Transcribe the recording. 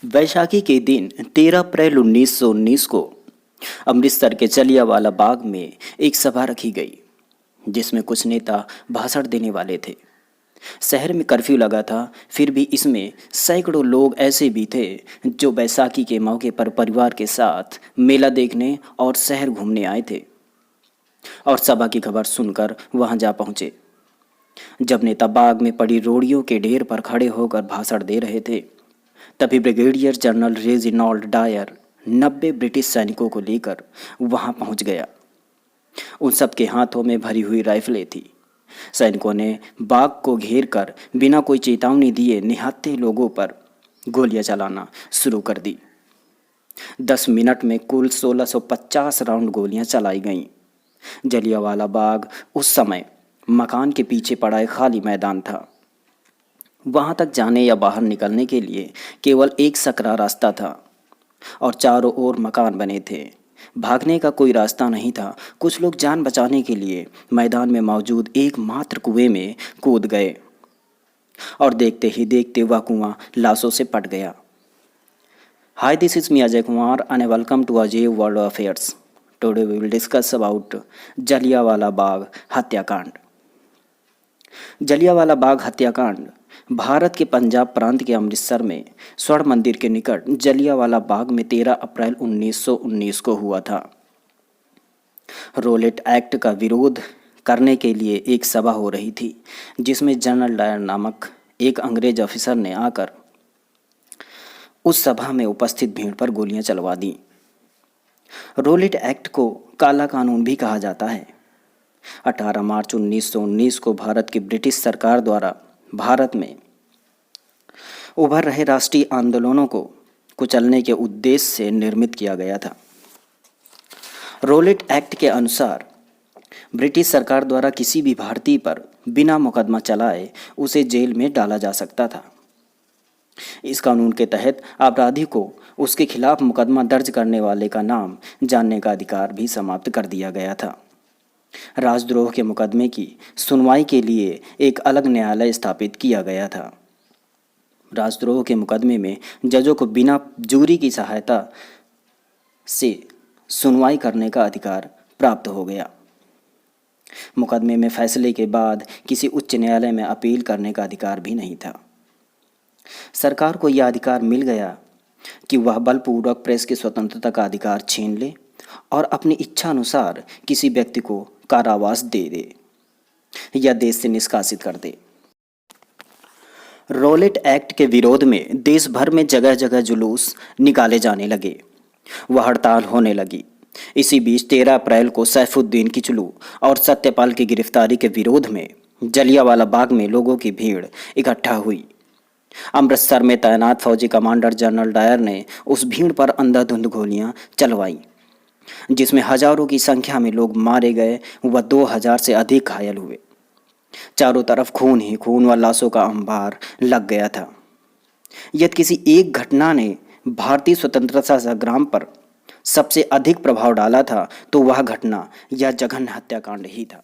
वैशाखी के दिन 13 अप्रैल 1919 को अमृतसर के जलियांवाला बाग में एक सभा रखी गई, जिसमें कुछ नेता भाषण देने वाले थे। शहर में कर्फ्यू लगा था, फिर भी इसमें सैकड़ों लोग ऐसे भी थे जो बैसाखी के मौके पर परिवार के साथ मेला देखने और शहर घूमने आए थे और सभा की खबर सुनकर वहां जा पहुंचे। जब नेता बाग में पड़ी रोड़ियों के ढेर पर खड़े होकर भाषण दे रहे थे, तभी brigadier general Reginald Dyer 90 British सैनिकों को लेकर वहां पहुंच गया। उन सब के हाथों में भरी हुई राइफलें थी। सैनिकों ने बाग को घेर कर बिना कोई चेतावनी दिए निहत्थे लोगों पर गोलियां चलाना शुरू कर दी। 10 मिनट में कुल 1650 राउंड गोलियां चलाई गईं। जलियांवाला बाग उस समय मकान के पीछे पड़ा एक खाली मैदान था। वहां तक जाने या बाहर निकलने के लिए केवल एक सकरा रास्ता था और चारों ओर मकान बने थे। भागने का कोई रास्ता नहीं था। कुछ लोग जान बचाने के लिए मैदान में मौजूद एकमात्र कुएं में कूद गए और देखते ही देखते वह कुआं लाशों से पट गया। Hi, this is me Ajay Kumar and welcome to Ajay world affairs. Today we will discuss about Jallianwala Bagh हत्याकांड। जलियांवाला बाग हत्याकांड भारत के पंजाब प्रांत के अमृतसर में स्वर्ण मंदिर के निकट जलियांवाला बाग में 13 अप्रैल 1919 को हुआ था। रोलेट एक्ट का विरोध करने के लिए एक सभा हो रही थी, जिसमें जनरल डायर नामक एक अंग्रेज ऑफिसर ने आकर उस सभा में उपस्थित भीड़ पर गोलियां चलवा दी। रोलेट एक्ट को काला कानून भी कहा जाता है। 18 मार्च 1919 को भारत की ब्रिटिश सरकार द्वारा भारत में उभर रहे राष्ट्रीय आंदोलनों को कुचलने के उद्देश्य से निर्मित किया गया था। रोलेट एक्ट के अनुसार ब्रिटिश सरकार द्वारा किसी भी भारतीय पर बिना मुकदमा चलाए उसे जेल में डाला जा सकता था। इस कानून के तहत अपराधी को उसके खिलाफ मुकदमा दर्ज करने वाले का नाम जानने का अधिकार भी समाप्त कर दिया गया था। राजद्रोह के मुकदमे की सुनवाई के लिए एक अलग न्यायालय स्थापित किया गया था। राजद्रोह के मुकदमे में जजों को बिना जूरी की सहायता से सुनवाई करने का अधिकार प्राप्त हो गया। मुकदमे में फैसले के बाद किसी उच्च न्यायालय में अपील करने का अधिकार भी नहीं था। सरकार को यह अधिकार मिल गया कि वह बलपूर्वक प्रेस की स्वतंत्रता का अधिकार छीन ले और अपनी इच्छा अनुसार किसी व्यक्ति को कारावास दे दे या देश से निष्कासित कर दे। रोलेट एक्ट के विरोध में देश भर में जगह जगह जुलूस निकाले जाने लगे। वह हड़ताल होने लगी। इसी बीच 13 अप्रैल को सैफुद्दीन किचलू और सत्यपाल की गिरफ्तारी के विरोध में जलियांवाला बाग में लोगों की भीड़ इकट्ठा हुई। अमृतसर में तैनात फौजी कमांडर जनरल डायर ने उस भीड़ पर अंधाधुंध गोलियां चलवाई, जिसमें हजारों की संख्या में लोग मारे गए व 2000 से अधिक घायल हुए। चारों तरफ खून ही खून व लाशों का अंबार लग गया था। यदि किसी एक घटना ने भारतीय स्वतंत्रता संग्राम पर सबसे अधिक प्रभाव डाला था तो वह घटना या जघन्य हत्याकांड ही था।